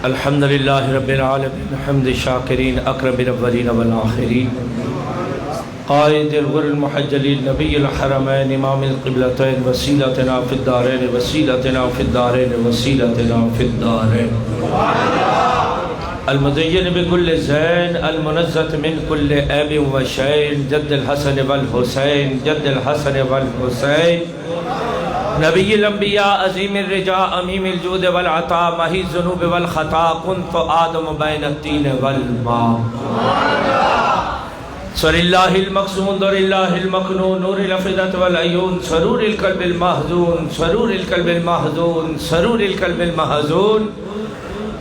الحمد للہ رب العالمین حمد شاکرین اکرم الاولین والآخرین قائد الغر المحجلین نبی الحرمین امام القبلتین وسیلتنا فی الدارین وسیلتنا فی الدارین وسیلتنا فی الدارین المزین بکل زین المنزت من کل عیب و شین جد الحسن والحسین جد الحسن والحسین نبی الانبیاء عظیم الرجاء امیم الجود والعطاء محی الذنوب والخطا کنت آدم بین الطین والماء سر اللہ المقصون در اللہ المقنون نور الافئدة والعیون سرور القلب المحزون سرور القلب المحزون سرور القلب المحزون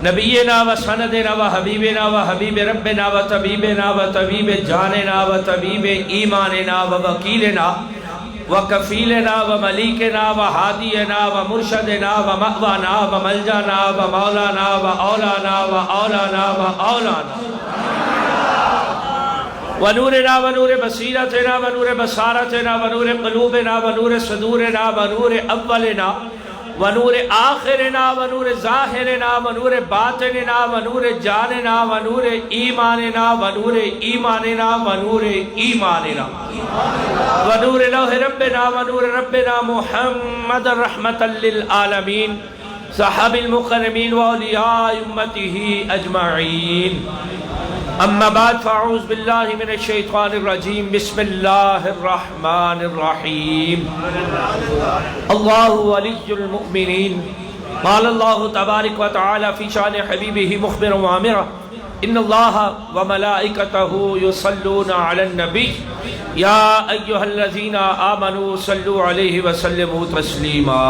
نبینا و سندنا و حبیبنا و حبیب ربنا و طبیبنا و طبیب جاننا و طبیب ایماننا و وکیلنا وکفیلنا و ملیکنا و حادینا و مرشدنا و مأوانا و ملجانا و مولانا و اولانا و اولانا و اولانا و نورنا و نور بصیرتنا و نور بصارتنا و نور قلوبنا و نور صدورنا و نور اولنا و نور آخرنا و نور ظاہرنا و نور باطننا و نور جاننا و نور ایماننا و نور ایماننا و نور ایماننا و نور لوح ربنا و نور ربنا محمد رحمتا للعالمین صحاب المقرمین و اولیاء امته اجمعین اما بعد فاعوذ باللہ من الشیطان الرجیم بسم اللہ الرحمن الرحیم اللہ ولی المؤمنین قال اللہ تبارک و تعالی فی شان حبیبہ مخبر و عامرہ ان اللہ و ملائکتہ یصلون علی النبی یا ایہا الذین آمنوا صلوا علیہ وسلموا تسلیما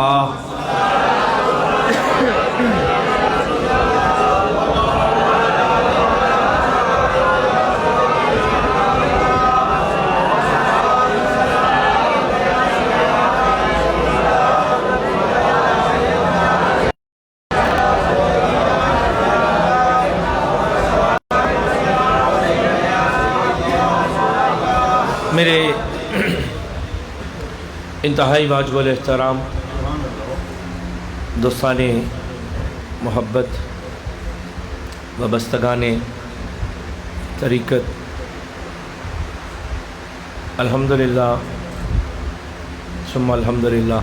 میرے انتہائی واجب الاحترام دوستان محبت وابستگان طریقت، الحمدللہ ثم الحمدللہ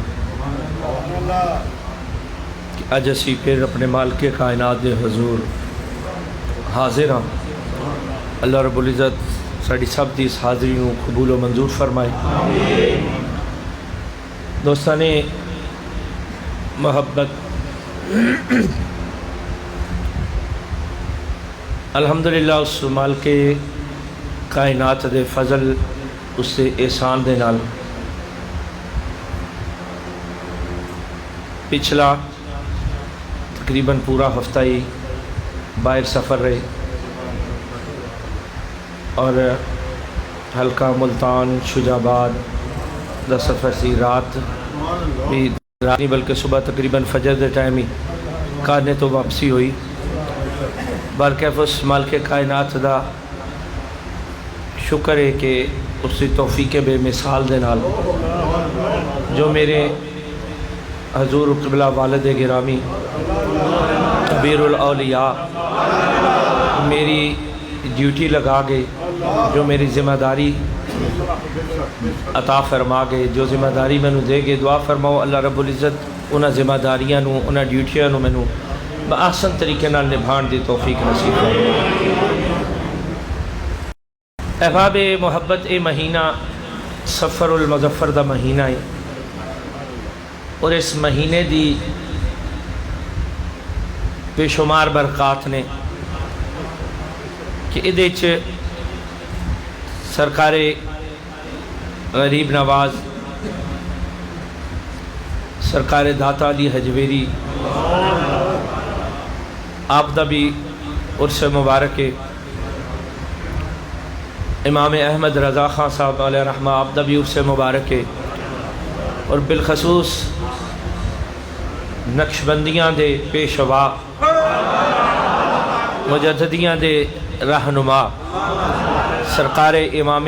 کہ اج اسی پھر اپنے مالک کائنات دے حضور حاضر ہاں۔ اللہ رب العزت ساڑی سب دی اس حاضری کو قبول و منظور فرمائے۔ دوستان محبت، الحمدللہ اس مالک کائنات دے فضل، اس سے احسان دے نال پچھلا تقریباً پورا ہفتہ ہی باہر سفر رہے اور حلقہ ملتان شجاباد دا سفر سی، رات بھی رات نہیں بلکہ صبح تقریباً فجر دے ٹائم ہی کارنے تو واپسی ہوئی۔ بارکیف اس مالک کائنات دا شکر ہے کہ اس کی توفیق بے مثال دے نال جو میرے حضور قبلہ والد گرامی کبیر الاولیاء میری ڈیوٹی لگا گئے، جو میری ذمہ داری عطا فرما گئے، جو ذمہ داری میں دے گئے، دعا فرماؤ اللہ رب العزت انہاں ذمہ داریاں نو، انہاں ڈیوٹیاں نو مینوں بآسن طریقے نال نبھان دی توفیق نصیب فرمائے۔ احباب محبت، اے مہینہ سفر المظفر دا مہینہ ہے اور اس مہینے دی بے شمار برکات نے کہ ادھے سرکار غریب نواز سرکار داتا علی حجویری آپ دا بھی عرس مبارک ہے، امام احمد رضا خان صاحب علیہ رحمہ آپ دا بھی عرس مبارک ہے، اور بالخصوص نقشبندیاں دے پیشوا مجددیاں دے رہنما سرکار امام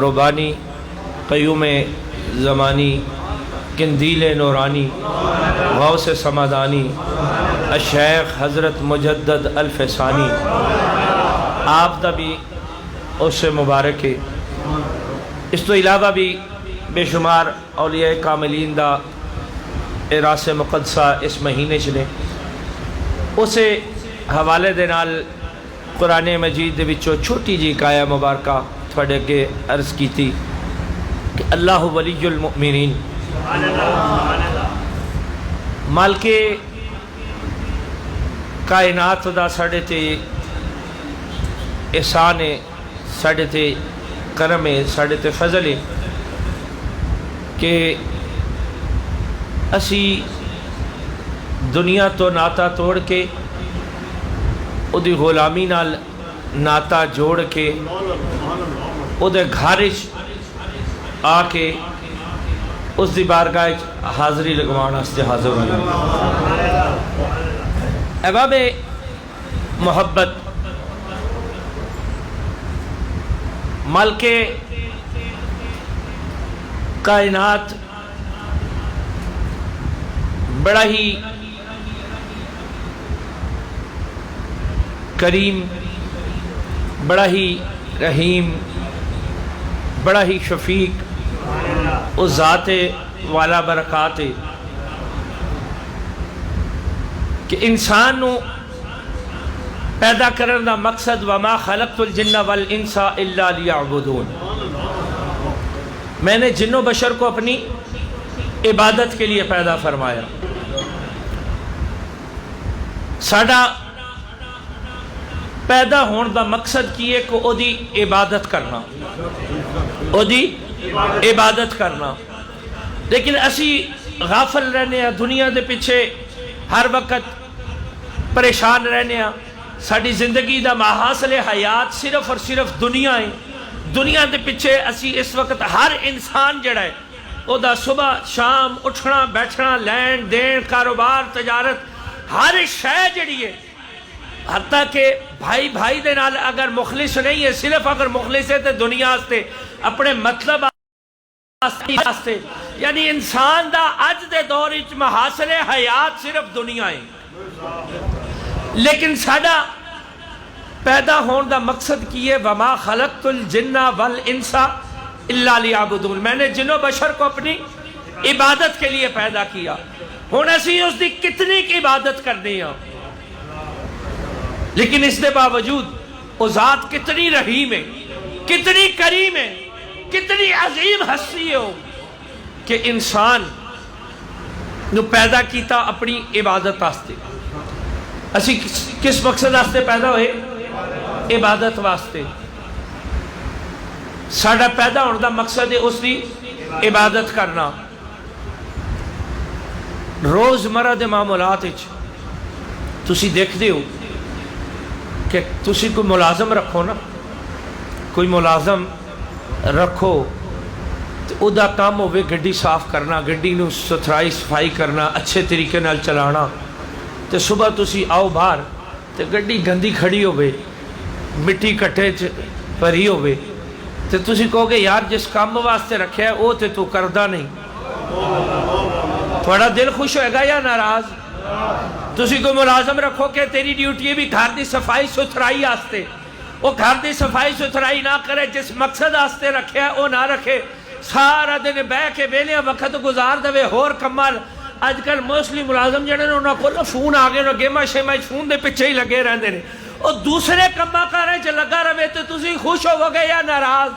ربانی قیوم زمانی قندیل نورانی غوث سمدانی الشیخ حضرت مجدد الفسانی آپ دا بھی اس سے مبارک ہے۔ اس تو علاوہ بھی بے شمار اولیاء کاملین دا اراس مقدسہ اس مہینے چلے اسے حوالے دے نال قرآن مجید دے وچوں چھوٹی جی کایا مبارکہ تھوڑے اگے عرض کی تھی کہ اللہ ولی المؤمنین مالک کائنات دا ساڑھے تے احسان ہے، ساڑھے تے کرم ہے، ساڑھے تے فضل ہے کہ اسی دنیا تو ناتا توڑ کے او دی غلامی نال ناتا جوڑ کے او دے گھارش آ کے اس دی بارگاہ حاضری لگوانا اس دے حاضر ہوئی۔ احباب محبت، مالک کائنات بڑا ہی کریم، بڑا ہی رحیم، بڑا ہی شفیق اس ذات والا برکات ہے کہ انسان نو پیدا کرنے دا مقصد وما خلقت الجن والانس الا لیعبدون، میں نے جن و بشر کو اپنی عبادت کے لیے پیدا فرمایا۔ ساڑا پیدا ہون دا مقصد کیے کہ او دی عبادت کرنا، او دی عبادت کرنا، لیکن اسی غافل رہنے ہیں، دنیا دے پیچھے ہر وقت پریشان رہنے ہیں۔ ساڑی زندگی دا محاصل حیات صرف اور صرف دنیا ہے، دنیا دے پیچھے اسی اس وقت ہر انسان جڑا ہے او دا صبح شام اٹھنا بیٹھنا لین دین کاروبار تجارت ہر شے جڑی ہے، حتیٰ کہ بھائی بھائی دے نال اگر مخلص نہیں ہے، صرف اگر مخلص ہے تو دنیا آستے اپنے مطلب آستے، یعنی انسان دا اج دے دور اچ محاصل حیات صرف دنیا ہے۔ لیکن ساڑا پیدا ہون دا مقصد کیے وما خلقت الجن والانس الا لیعبدون، میں نے جن و بشر کو اپنی عبادت کے لیے پیدا کیا۔ ہون ایسی اس دی کتنی کی عبادت کرنی ہے، لیکن اس دے باوجود وہ ذات کتنی رحیم ہے، کتنی کریم ہے، کتنی عظیم ہستی ہے کہ انسان نو پیدا کیتا اپنی عبادت واسطے۔ اسی کس مقصد واسطے پیدا ہوئے؟ عبادت واسطے۔ ساڑا پیدا ہونے دا مقصد ہے اس دی عبادت کرنا۔ روز مرہ دے معاملات تسی دیکھ دے ہو کہ تسی کوئی ملازم رکھو نا، کوئی ملازم رکھو تو او دا کام ہوئے گڈی صاف کرنا، گڈی نو ستھرائی صفائی کرنا، اچھے طریقے نال چلانا، تو صبح تسی آؤ باہر تو گڈی گندی کھڑی ہوئے مٹی کٹھے پری ہوئے تو تسی کہو گے یار جس کام واسطے رکھے ہے وہ تو کردہ نہیں، تھوڑا دل خوش ہوئے گا یا ناراض؟ تسی کوئی ملازم رکھو کہ تیری ڈیوٹی بھی گھر دی صفائی ستھرائی آستے، وہ گھر دی صفائی ستھرائی نہ کرے، جس مقصد آستے رکھے ہے وہ نہ رکھے، سارا دن بے کے ویلے وقت گزار دوے ہور کمال۔ آج کل موسٹلی ملازم جڑے نے انہوں کو فون آگے نو گیمہ شیمہ فون دے پچھے ہی لگے رہندے نے، اور دوسرے کمہ کریں چھ لگا رہے تو تسی خوش ہو گئے یا ناراض؟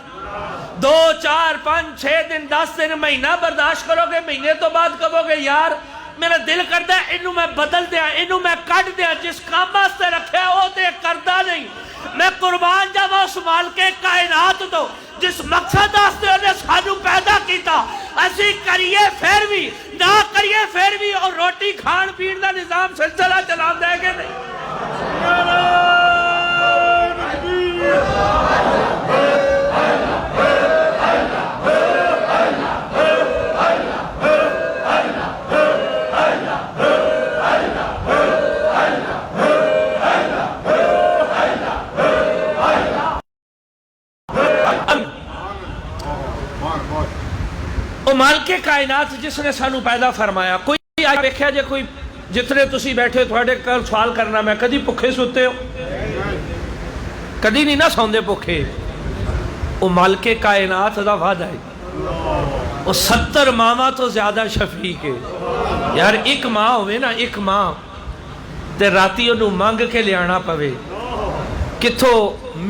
2 4 5 6 دن 10 دن مہینہ برداشت کرو گے، مہینے تو بعد کہو گے یار میرا دل کرتا ہے انہوں میں بدل دیا، انہوں میں کٹ دیا، جس کام سے رکھے وہ تے کردہ نہیں۔ میں قربان جب اس مالک کائنات دو جس مقصد آستے انہیں سانو پیدا کیتا، اسی کریے پھر بھی نہ کریے پھر بھی، اور روٹی کھان پین دا نظام سلسلہ چلا دے گے نہیں۔ مالک کائنات جس نے سانو پیدا فرمایا، کوئی آج دیکھا جے کوئی جتنے تسی بیٹھے تھوڑے کل سوال کرنا میں کدی بھوکے سوتے ہو؟ کدی نہیں نہ سوندے بھوکے. وہ مالک کائنات دا وعدہ ہے. وہ 70 ماواں تو زیادہ شفیق ہے. یار ایک ماں ہوئے نا ایک ماں تے راتی انہوں مانگ کے لے آنا پوے کتھو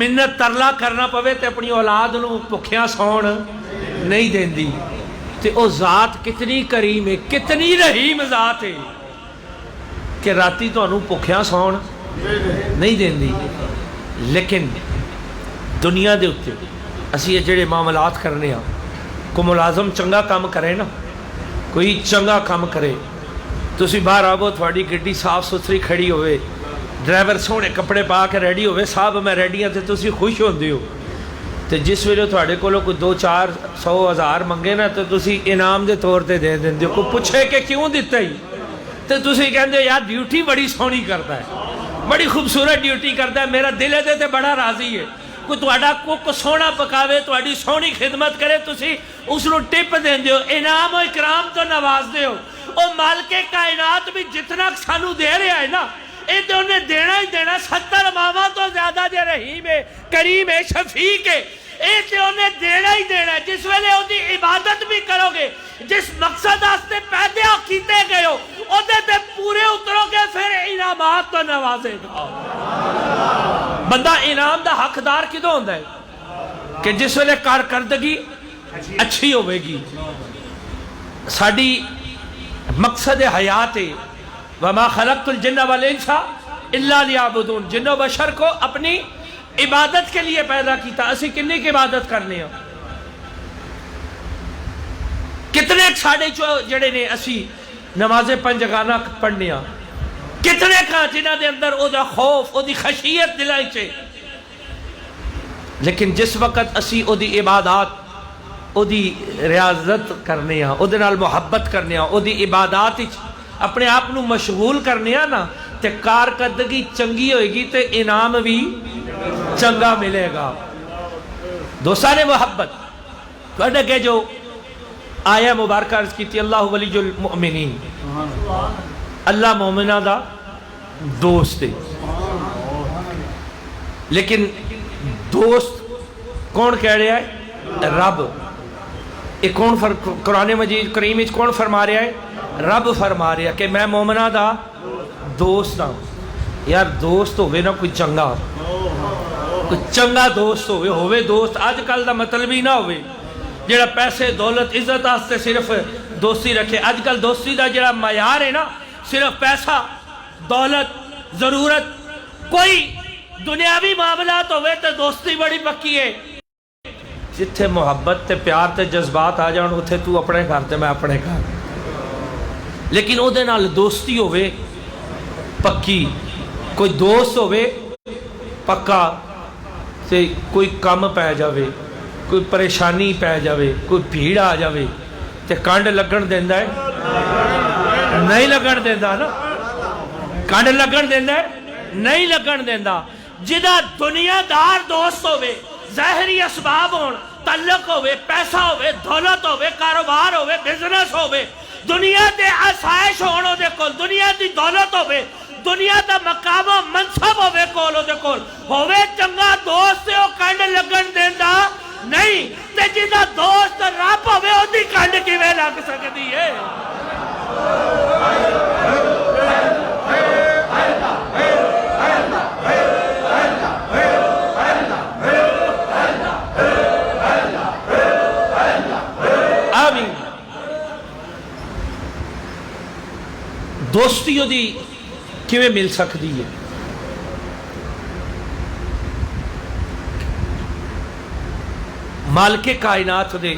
منت ترلا کرنا پوے تے اپنی اولاد انہوں بھوکیاں سون نہیں دین دی. تے او ذات کتنی کریم ہے کتنی رحیم ذات ہے کہ راتی تو انہوں بھوکیاں سون نہیں دین دی. لیکن دنیا دے اتے اسی یہ جڑے معاملات کرنے ہاں کو ملازم چنگا کام کرے نا کوئی چنگا کام کرے تسی باہر آبو تھوڑی گڈی صاف ستھری کھڑی ہوئے ڈرائیور سونے کپڑے پا کے ریڈی ہوئے صاحب میں ریڈی ہاں تے تسی خوش ہوندے ہو تے جس ویلے تھوڑے کولو کوئی 200-400 منگے نا تے تسی انعام دے طور تے دے دیں کو پوچھے کہ کیوں دیتا ہی تے تسی کہندے یار ڈیوٹی بڑی سونی کرتا ہے بڑی خوبصورت ڈیوٹی کرتا ہے میرا دل ہے تے بڑا راضی ہے. کوئی تہاڈا کوک سونا پکاوے تہاڈی سونی خدمت کرے تسی اس نو ٹپ دیندے ہو انعام و اکرام تو نواز دے ہو. او مالک کائنات بھی جتنا سانو دے رہا ہے نا اے تے انہیں دینا ہی دینا. 70 ماواں تو زیادہ جے رحیم ہے کریم ہے شفیق ہے اے تے انہیں دینا ہی دینا ہے. جس ویلے او دی عبادت بھی کرو گے جس مقصد واسطے پیدا کیتے گئے ہو او تے پورے اترو گے پھر انعامات تو نوازے گا. بندہ انعام دا حقدار کدوں ہوندا ہے کہ جس ویلے کارکردگی اچھی ہوئے گی. ساڈی مقصد حیات ہے وما خلقت الجن والانس الا لیعبدون. جن و بشر کو اپنی عبادت کے لیے پیدا کیتا. اسی کنی کی عبادت کرنے ہیں کتنے ساڑے جڑے نے اسی نماز پنجگانہ پڑھنے ہیں کتنے کھاں جنہ دے اندر او دا خوف او دی خشیت دلائی چھے. لیکن جس وقت اسی او دی عبادات او دی ریاضت کرنے ہیں او دے نال محبت کرنے ہیں او دی عبادات اپنے آپ نو مشغول کرنے ہیں نا تے کارکردگی چنگی ہوئے گی تے انعام بھی چنگا ملے گا. دوستان محبت تو اڈگے جو آیا مبارکہ عرض کی تھی اللہ ولی المؤمنین اللہ مومنہ دا دوست ہے. لیکن دوست کون کہہ رہا ہے؟ رب. ایک کون قرآن مجید کریم کون فرما رہا ہے؟ رب فرما رہا ہے کہ میں مومنہ دا دوست ہوں. یار دوست ہوئے نا کوئی چنگا دوست ہوئے دوست آج کل دا مطلب ہی نہ ہوئے جڑا پیسے دولت عزت آستے صرف دوستی رکھے. آج کل دوستی دا جڑا معیار ہے نا صرف پیسہ دولت ضرورت کوئی دنیاوی معاملات ہوئے تو دوستی بڑی پکی ہے. جتھے محبت تے پیار تے جذبات آ جان اتھے تو اپنے گھر تے میں اپنے گھر. لیکن او دے نال دوستی ہوئے پکی کوئی دوست ہوئے پکا تے کوئی کم پہ جاوے کوئی پریشانی پہ جاوے کوئی بھیڑ آ جاوے تے کانڈ لگن دیندہ ہے نہیں لگن دیندہ نا کانڈ لگن دیندہ ہے نہیں لگن دیندہ. جدہ دنیا دار دوست ہوئے ظاہری اسباب ہون تعلق ہوئے پیسہ ہوئے دولت ہوئے کاروبار ہوئے بزنس ہوئے دنیا دے آسائش ہونوں دے کول دنیا دی دولت ہوئے دنیا دا مقام و منصب ہوئے کولوں دے کول ہوئے چنگا دوست سے او کانڈ لگن دیندہ نہیں تے جدہ دوست رب ہوئے او دی کانڈ کی میں لگ سکتی ہے. آمین. دوستی دی کیویں مل سکتی ہے؟ مالک کائنات دے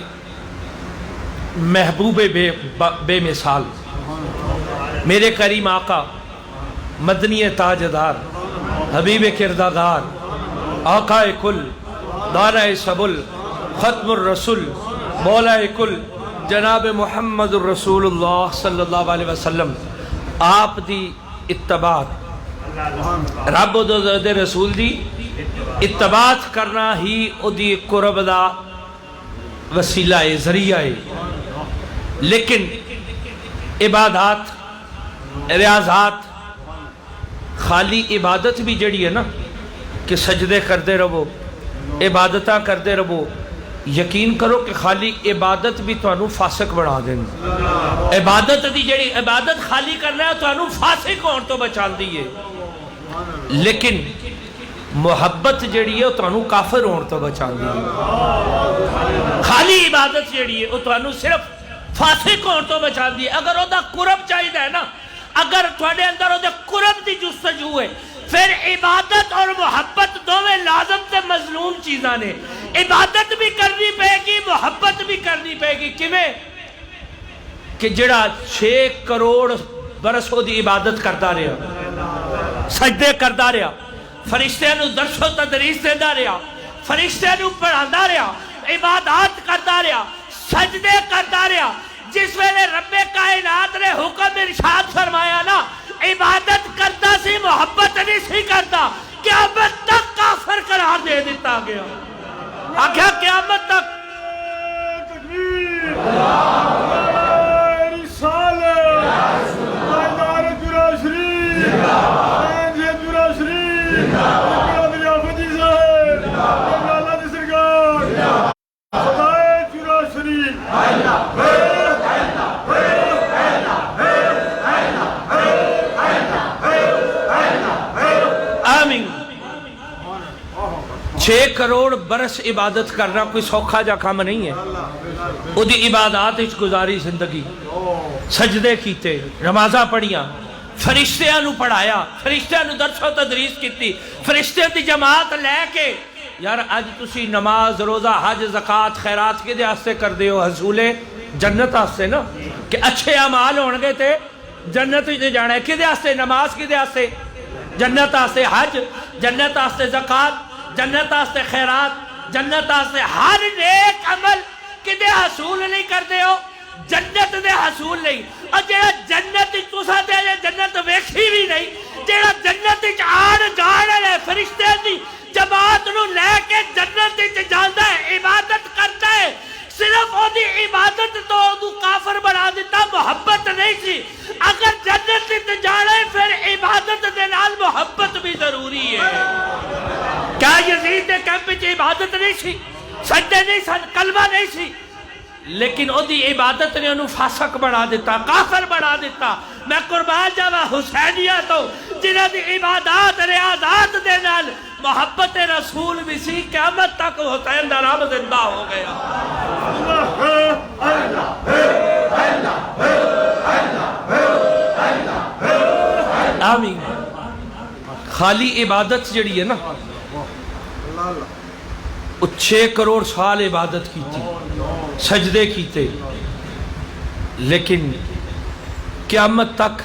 محبوب بے مثال میرے کریم آقا مدنی تاجدار حبیب کردگار آقا کل دانہ سبل ختم الرسول مولا کل جناب محمد الرسول اللہ صلی اللہ علیہ وسلم آپ دی اتباع رب دے رسول دی اتباع کرنا ہی او دی قرب دا وسیلہ ہے ذریعہ ہے. لیکن عبادات ریاضات خالی عبادت بھی جڑی ہے نا کہ سجدے کرتے رہو عبادتاں کرتے رہو یقین کرو کہ خالی عبادت بھی تانوں فاسق بنا دیں عبادت دی جڑی عبادت خالی کرنا ہے تانوں فاسق ہون تو بچاندی ہے لیکن محبت جڑی ہے تانوں کافر ہون تو بچاندی ہے خالی عبادت جڑی ہے وہ تانوں صرف فاسق ہون تو بچاندی ہے اگر وہ دا قرب چاہیے ہے نا اگر تھوڑے اندر وہ دا قرب دی جستجو ہے پھر عبادت اور محبت دوویں لازم تے مظلوم چیزاں نے عبادت بھی کرنی پے گی محبت بھی کرنی پے گی کیویں کہ جڑا 6 کروڑ برس دی عبادت کرتا رہا سجدے کرتا رہا فرشتیاں نو درس و تدریس دیندا رہا فرشتیاں نو پڑھاندا رہا عبادات کرتا رہا سجدے کرتا رہا جس ویلے رب کائنات نے حکم ارشاد فرمایا نا عبادت کرتا سی محبت نہیں سی کرتا قیامت تک کافر قرار دے دیتا گیا آگیا قیامت تک تکبیر رسالت مائدار جرا شریف اینجے جرا شریف برادری آفتی صاحب اللہ دی سرکار خدای جرا شریف آمین 6 کروڑ برس عبادت کرنا کوئی سوکھا جا کام نہیں ہے وہ دی عبادات اچ گزاری زندگی سجدے کیتے نمازاں پڑھیاں فرشتیاں نو پڑھایا فرشتیاں نو درس و تدریس کیتی فرشتیاں دی جماعت لے کے یار آج تسی نماز روزہ حج زکاة خیرات کے دے آستے کر دیو حصول جنت آستے نا کہ اچھے اعمال ہونگے تے جنت ہی جانا ہے کہ دے آستے نماز کی دے آستے جنت آستے حج جنت آستے زکاة جنت آستے خیرات جنت آستے ہر نیک عمل کہ دے حصول نہیں کر دے ہو جنت دے حصول نہیں اور جیڑا جنت تسا دے جنت ویکھی بھی نہیں جیڑا جنت آن جانا ہے فرشتے دی جماعت نو لے کے جنت جاندہ ہے عبادت کرتا ہے صرف وہ دی عبادت تو کافر بنا دیتا محبت نہیں سی اگر جنت جانا ہے پھر عبادت دے نال محبت بھی ضروری ہے کیا یزید دے کیمپ وچ عبادت نہیں سی سجدے نہیں سن کلمہ نہیں سی لیکن او دی عبادت نے انہوں فاسق بنا دیتا کافر بنا دیتا میں قربان جاوا حسینیہ تو جنہاں دی عبادات ریاضات دے نال محبت رسول بھی سی قیامت تک حسین دا نام زندہ ہو گیا آمین خالی عبادت جڑی ہے نا 6 کروڑ سال عبادت کی تھی سجدے کیتے لیکن قیامت تک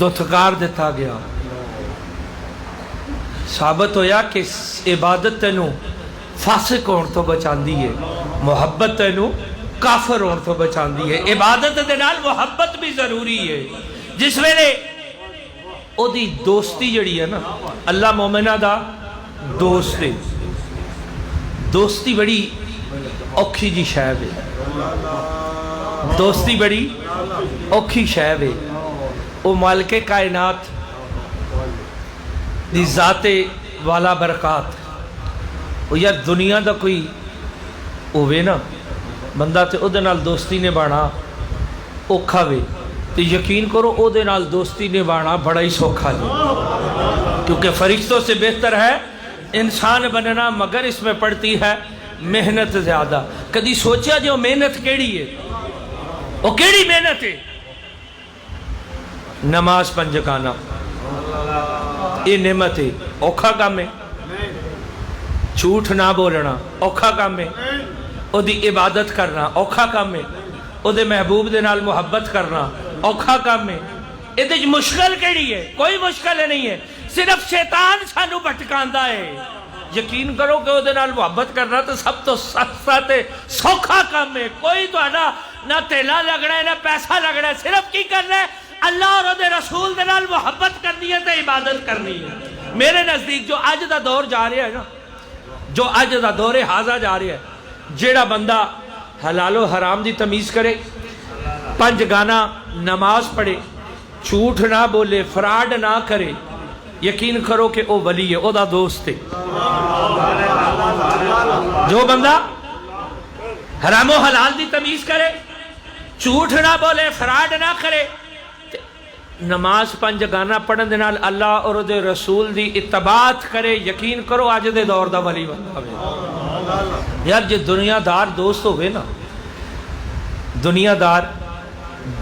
دھتکار دیتا گیا ثابت ہویا کہ عبادت تینوں فاسق ہون تو بچاندی ہے محبت تینوں کافر ہون تو بچاندی ہے عبادت دے نال محبت بھی ضروری ہے جس ویلے او دی دوستی جڑی ہے نا اللہ مومنہ دا دوست ہے دوستی بڑی اوکھی جی شاید ہے دوستی بڑی اوکھی شاید ہے او مالک کائنات دی ذات والا برکات او یار دنیا دا کوئی ہوئے نا بندہ تے او دے نال دوستی نے بانا اوکھا وے تو یقین کرو او دے نال دوستی نے بانا بڑا ہی سوکھا جی کیونکہ فرشتوں سے بہتر ہے انسان بننا مگر اس میں پڑتی ہے محنت زیادہ کدی سوچیا جو محنت کیڑی ہے وہ کیڑی محنت ہے نماز پنجگانا یہ نعمت ہے اوکھا کام ہے جھوٹ نہ بولنا اوکھا کام ہے او دی عبادت کرنا اوکھا کام ہے او دے محبوب دے نال محبت کرنا اوکھا کام ہے یہ دے مشکل کیڑی ہے کوئی مشکل نہیں ہے صرف شیطان سانو بھٹکاندا ہے یقین کرو کہ وہ دے نال محبت کرنا تو سب تو سستا تے سوکھا کام ہے کوئی تو نہ تیلا لگنا ہے نہ پیسہ لگنا ہے صرف کی کرنا ہے اللہ اور دے رسول دے نال محبت کرنی ہے تے عبادت کرنی ہے میرے نزدیک جو اج دا دور جا رہا ہے نا جو اج دا دور حاضر جا رہا ہے جیڑا بندہ حلال و حرام دی تمیز کرے 5 گانا نماز پڑھے جھوٹ نہ بولے، فراڈ نہ کرے، یقین کرو کہ وہ ولی ہے، وہ دا دوست ہے۔ جو بندہ حرام و حلال دی تمیز کرے، جھوٹ نہ بولے، فراڈ نہ کرے، نماز 5 جگانہ پڑھن دے نال اللہ اور دے رسول دی اتباعت کرے، یقین کرو آج دے دور دا ولی بندہ ہوئے۔ یار جے دنیا دار دوست ہوئے نا، دنیا دار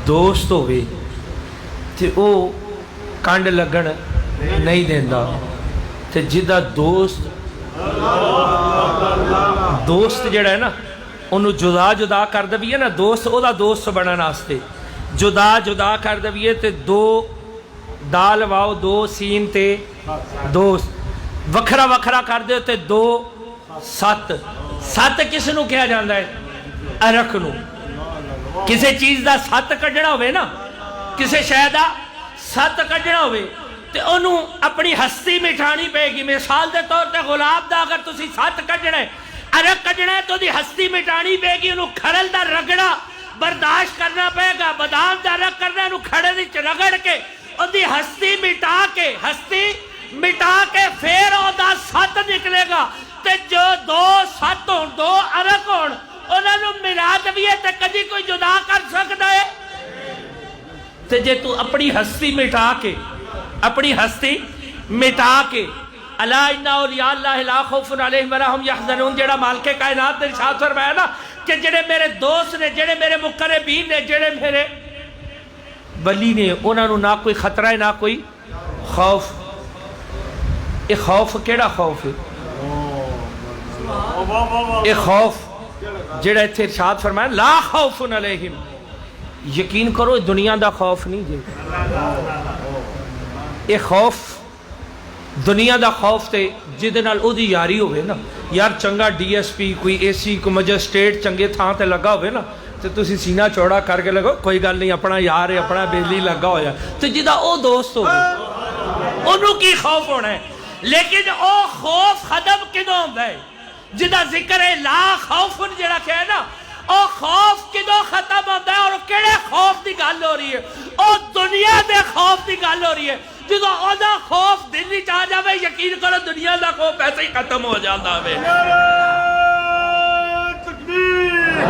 دوست ہوئے تے او کانڈ لگن نہیں دیندہ، تے جدہ دوست جڑا ہے نا انہوں جدا جدا کر دویے نا، دوست او دا دوست بڑھن آستے جدا کر دویے تے 2 دال واؤ 2 سین تے دوست، وکھرا وکھرا کر دے تے 2 7 کس نو کیا جاندہ ہے؟ ارک نو۔ کسے چیز دا 7 کڈنا ہوئے نا، کسے شے دا 7 کڈنا ہوئے تے انہوں اپنی ہستی مٹھانی پے گی۔ مثال دے طور تے غلاب دا اگر تسی 7 کڈنا ہے، ارک کڈنا ہے تو دی ہستی مٹھانی پے گی، انہوں کھڑل دا رگڑا برداشت کرنا پے گا، بادام دا رکھ کرنا انہوں کھڑے دی رگڑ کے اور دی ہستی مٹا کے پھر او دا 7 نکلے گا تے جو 2 7 ہون 2 ارک ہون انہوں نے ملا دویے تے کدی کوئی جدا کر سکتا ہے؟ تے جے تو اپنی ہستی مٹا کے اللہ اِنَّ اولیاء اللہ لا خوف علیہم ولا ھم یحزنون، جڑا مالک کائنات نے ارشاد فرمایا نا کہ جڑے میرے دوست نے، جڑے میرے مقربین نے، جڑے میرے ولی نے، انہوں نے نہ کوئی خطرہ ہے نہ کوئی خوف۔ یہ خوف کیڑا خوف ہے؟ یہ خوف جڑا اتھے ارشاد فرمایا لا خوف علیہم، یقین کرو دنیا دا خوف نہیں جے، یہ خوف دنیا دا خوف تے جدے نال او دی یاری ہوئے نا، یار چنگا ڈی ایس پی کوئی اے سی کوئی مجسٹریٹ چنگے تھاں تے لگا ہوئے نا تے تسی سینہ چوڑا کر کے لگو کوئی گل نہیں اپنا یار ہے اپنا بیلی لگا ہویا، تے جدہ او دوست ہوئے انہوں کی خوف ہونا ہے۔ لیکن او خوف ختم کدوں ہوتا ہے؟ جدہ ذکر ہے لا خوف جڑا کہ ہے نا، او خوف کدوں ختم ہوتا ہے اور کیڑے خوف دی گل ہو رہی ہے؟ او دنیا دے خوف دی گل ہو رہی ہے۔ جدو او دا خوف دل وچ آ جاوے، یقین کرو دنیا دا خوف ایسے ہی ختم ہو جاتا ہے۔ تکبیر،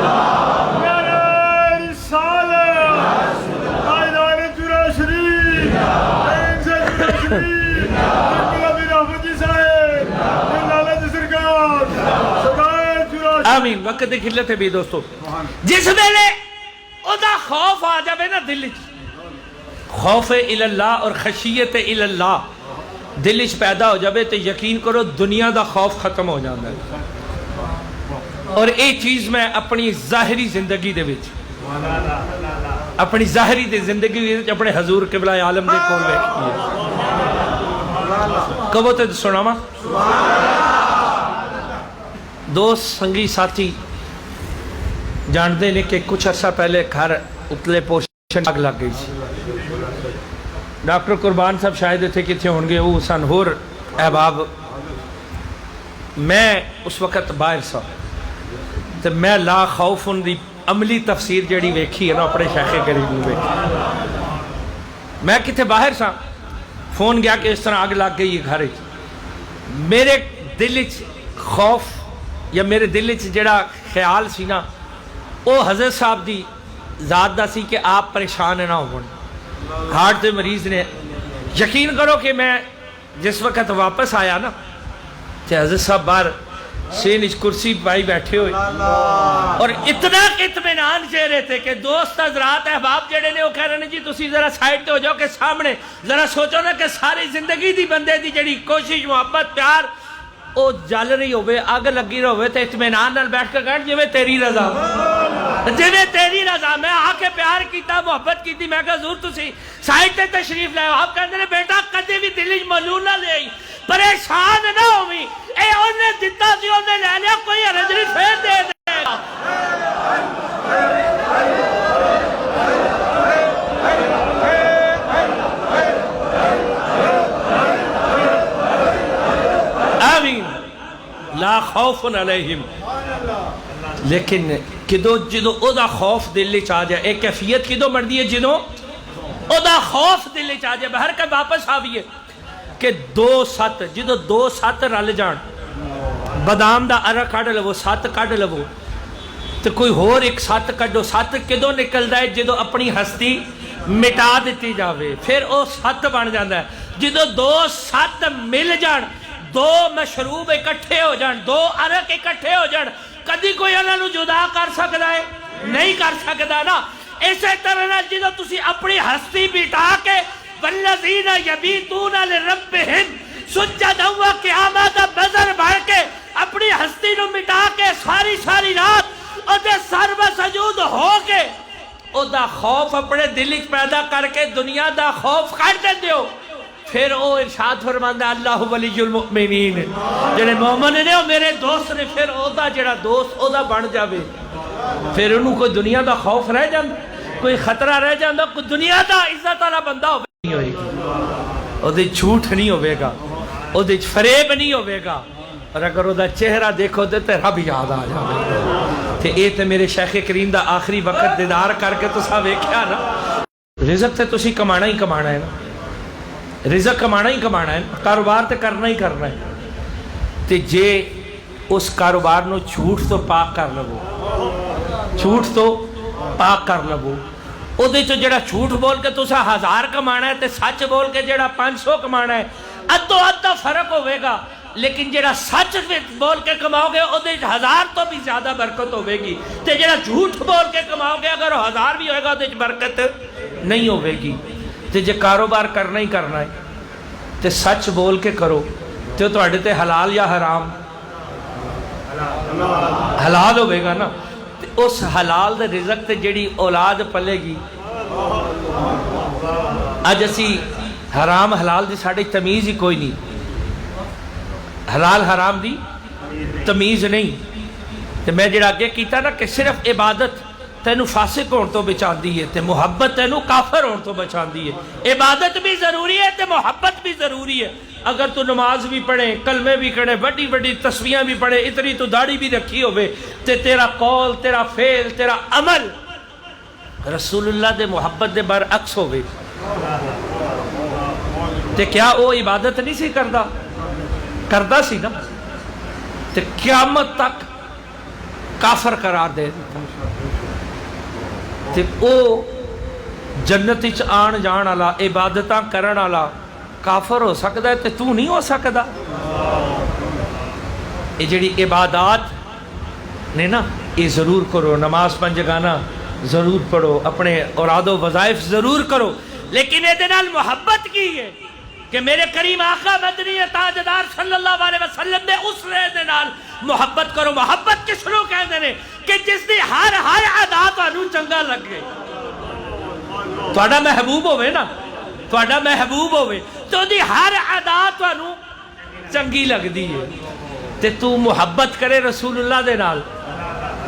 نعرہ رسالت، تاجدار جرا شریف، جرا شریف، انقلابی رافت جی صاحب، لالہ جی سرکار، صدائے جرا شریف۔ آمین۔ وقت دی قلت ہے بھی دوستو، جس ویلے او دا خوف آ جاوے نا دل وچ، خوف الاللہ اور خشیت الاللہ دل وچ پیدا ہو جاوے تو یقین کرو دنیا دا خوف ختم ہو جاتا ہے۔ اور ایک چیز میں اپنی ظاہری زندگی دے وچ، اپنی ظاہری دے زندگی دے وچ اپنے حضور قبلہ عالم دے کول ویکھی ہے۔ کبو تے سناواں؟ دوست سنگی ساتھی جانتے ہیں کہ کچھ عرصہ پہلے گھر اتلے پوشن آگ لگ گئی سی۔ ڈاکٹر قربان صاحب شاید تھے کہ تھے ہونگے وہ سن ہور احباب، میں اس وقت باہر سا تو میں لا خوف ان دی عملی تفسیر جڑی ویکھی ہے نا اپنے شیخ قریب میں ویکھی، میں کتھے باہر سا فون گیا کہ اس طرح آگ لگ گئی ہے گھر، میرے دل وچ خوف یا میرے دل وچ جڑا خیال سی نا وہ حضرت صاحب دی ذات دا سی کہ آپ پریشان نہ ہوں، ہارٹ دے مریض نے۔ یقین کرو کہ میں جس وقت واپس آیا نا کہ حضرت صاحب باہر سینج کرسی پائی بیٹھے ہوئے اور اتنا اطمینان چہرے تھے کہ دوست حضرات احباب جڑے نے وہ کہہ رہے ہیں جی تسی ذرا سائڈ تے ہو جاؤ کہ سامنے ذرا سوچو نا کہ ساری زندگی دی بندے دی جڑی کوشش محبت پیار او جل رہی ہوئے آگ لگی رہے ہوئے تے اطمینان نال بیٹھ کر کہنے جی میں تیری رضا میں آ کے پیار کیتا محبت کیتی، میں کہا حضور تسی سائڈ تے تشریف لائے، آپ کہتے ہیں بیٹا کدے بھی دل وچ ملول نہ لے آئی، پریشان نہ ہوئی، اے انہیں دتا سی انہیں لے لیا، کوئی حرج نہیں پھر دے دے گا۔ آمین۔ لا خوف علیہم، لیکن کدو جدو او دا خوف دل وچ آ جائے، ایک کیفیت کدو مرد دی ہے جدو او دا خوف دل وچ آ جائے باہر کے واپس آویے کہ 2 7 جدو 2 7 رل جان بادام دا ارا کڈ لو 7 کڈ لو تو کوئی ہور ایک 7 کڈو 7 کدوں نکلدا ہے جدو اپنی ہستی مٹا دیتی جاوے پھر او 7 بن جاندا ہے جدو 2 7 مل جان 2 مشروب اکٹھے ہو جان 2 ارک اکٹھے ہو جان کدی کوئی انہاں نوں جدا کر سکدا ہے نہیں کر سکدا نا اسی طرح جدو تسی اپنی ہستی مٹا کے والذین یبیتون لربہم سجدا و قیاما دا بزر بھر کے اپنی ہستی نو مٹا کے ساری رات او دے سر و سجود ہو کے او دا خوف اپنے دل وچ پیدا کر کے دنیا دا خوف کر دیندے ہو پھر او ارشاد فرماندا اللہ ولی المؤمنین جڑے مومن نے او میرے دوست نے پھر او دا جڑا دوست او دا بن جاوے پھر انہوں کوئی دنیا دا خوف رہ جاندا کوئی خطرہ رہ جاندا کوئی دنیا دا عزت والا بندہ نہیں ہوئے گی او دے جھوٹ نہیں ہوئے گا او دے فریب نہیں ہوئے گا اور اگر او دا چہرہ دیکھو دے تے رب یاد آ جاوے تے اے تے میرے شیخ کریم دا آخری وقت دیدار کر کے تسا ویکھیا نا رزق تے تسی کمانا ہی کمانا ہے نا رزق کمانا ہی کمانا ہے کاروبار تے کرنا ہی کرنا ہے تے جے اس کاروبار نو جھوٹ تو پاک کر لو جھوٹ تو پاک کر لو او دے چو جڑا جھوٹ بول کے تسا 1000 کمانا ہے تے سچ بول کے جڑا 500 کمانا ہے ادو ادھا فرق ہوئے گا لیکن جڑا سچ بول کے کماؤ گے او دے 1000 تو بھی زیادہ برکت ہوئے گی تے جڑا جھوٹ بول کے کماؤ گے اگر 1000 بھی ہوئے گا دے برکت نہیں ہوئے گی تے جے کاروبار کرنا ہی کرنا ہے تے سچ بول کے کرو تے تو اڈے تے حلال یا حرام حلال ہوئے گا نا تے اس حلال دے رزق تے جڑی اولاد پلے گی آج اسی حرام حلال دی ساڑھے تمیز ہی کوئی نہیں حلال حرام دی تمیز نہیں تے میں جڑا آگے کیتا نا کہ صرف عبادت تینو فاسق ہون تو بچان دی ہے تے محبت تینو کافر ہون تو بچان دی ہے عبادت بھی ضروری ہے تے محبت بھی ضروری ہے اگر تو نماز بھی پڑھے کلمے بھی کھڑے بڑی بڑی تسبیحاں بھی پڑھے اتنی تو داڑھی بھی رکھی ہوئے تے تیرا قول تیرا فعل تیرا عمل رسول اللہ دے محبت دے برعکس ہوئے تے کیا وہ عبادت نہیں سی کردہ سی نا تے قیامت تک کافر قرار دے تے او جنت وچ آن جان والا عبادتاں کرن والا کافر ہو سکدا ہے تے تو نہیں ہو سکدا یہ جڑی عبادات نے نا یہ ضرور کرو نماز 5 جگانا ضرور پڑھو اپنے اوراد و وظائف ضرور کرو لیکن یہ دنال محبت کی ہے کہ میرے کریم آقا مدنی تاجدار صلی اللہ علیہ وسلم نے اس رہے دنال محبت کرو محبت کس لو کہہ دینے کہ جس دی ہر عادات انو چنگا لگ گئے توڑا محبوب ہوئے نا توڑا محبوب ہوئے تو دی ہر عادات انو چنگی لگ دی ہے تے تو محبت کرے رسول اللہ دے نال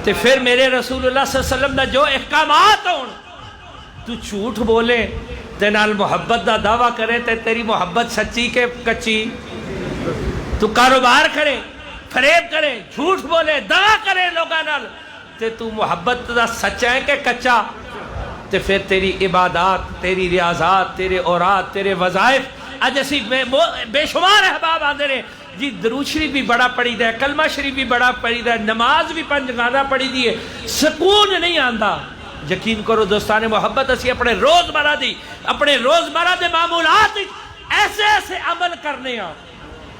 تے پھر میرے رسول اللہ صلی اللہ علیہ وسلم دا جو احکامات ہون تو جھوٹ بولے تے نال محبت دا دعویٰ کرے تے تیری محبت سچی کے کچی تو کاروبار کرے فریب کرے جھوٹ بولے دعا کرے لوگاں نال تے تو محبت دا سچا ہے کہ کچا تے پھر تیری عبادات تیری ریاضات تیرے اوراد تیرے وظائف آج اسی بے شمار احباب آندے نے جی درود شریف بھی بڑا پڑھی دا ہے کلمہ شریف بھی بڑا پڑھی دا ہے نماز بھی 5 گانا پڑھی دی ہے سکون نہیں آندا یقین کرو دوستان محبت اسی اپنے روزمرہ دے معمولات ایسے ایسے عمل کرنے ہاں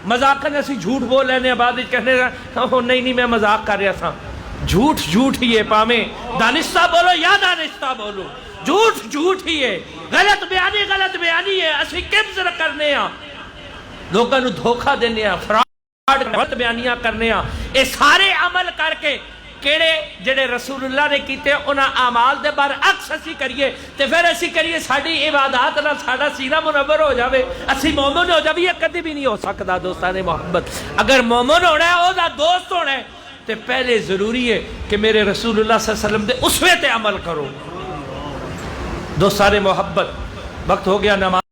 مذاقن اسی جھوٹ بول لینے بعد کہنے نہیں میں مذاق کر رہا تھا جھوٹ ہی ہے پامیں دانستہ بولو یا دانستہ بولو جھوٹ ہی ہے غلط بیانی ہے اسی کبز کرنے ہاں لوگاں نو دھوکہ دینے ہاں فراڈ غلط بیانیاں کرنے ہاں اے سارے عمل کر کے کیڑے جڑے رسول اللہ نے کیتے انہاں اعمال دے برعکس اسی کریے تے پھر اسی کریے ساڑی عبادات نہ ساڑا سینہ منور ہو جاوے اسی مومن ہو جاوے یہ کدی بھی نہیں ہو سکتا دوستان محبت اگر مومن ہونا ہے او دا دوست ہونا ہے تے پہلے ضروری ہے کہ میرے رسول اللہ صلی اللہ علیہ وسلم دے اسوے تے عمل کرو دوستان محبت وقت ہو گیا نماز